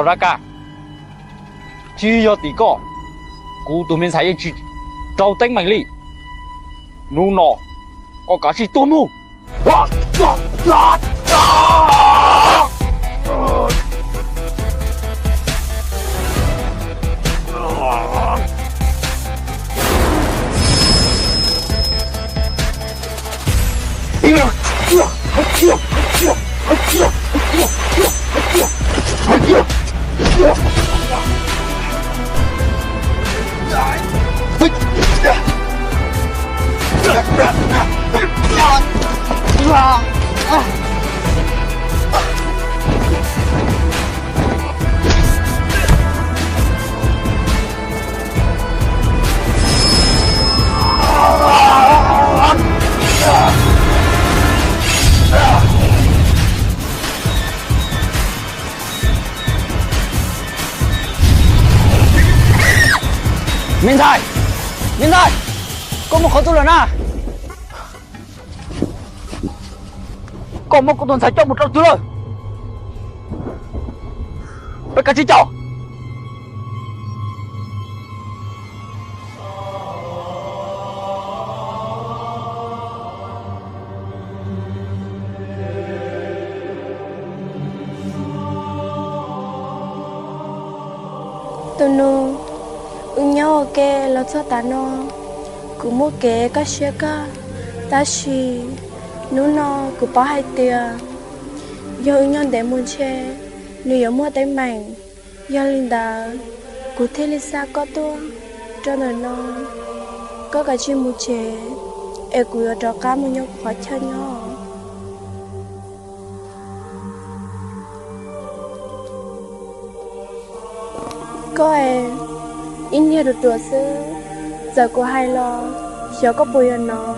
ra cả chỉ do tí có cú tụi mình thấy chỉ trâu tánh mạnh lì nu nọ có cả chỉ tôm mu Minh Thái, có một khẩu tu lửa na, có một con tuần sai cho 100 tu lửa, bây giờ chỉ chào. Tôi nu nhau cái lo cho ta nó cứ mua cái cá xe cá ta xì nú nó cứ bỏ hai tiền giờ nhau để mua xe nếu mua tay mảnh giờ linh đà cứ thế li xa có tua cho nên nó có cái chuyện mua xe em cứ ở trọ cá mua nhau khó chơi nhau có em in nhiều đồ sư giờ cô hay lo giờ có bùi nó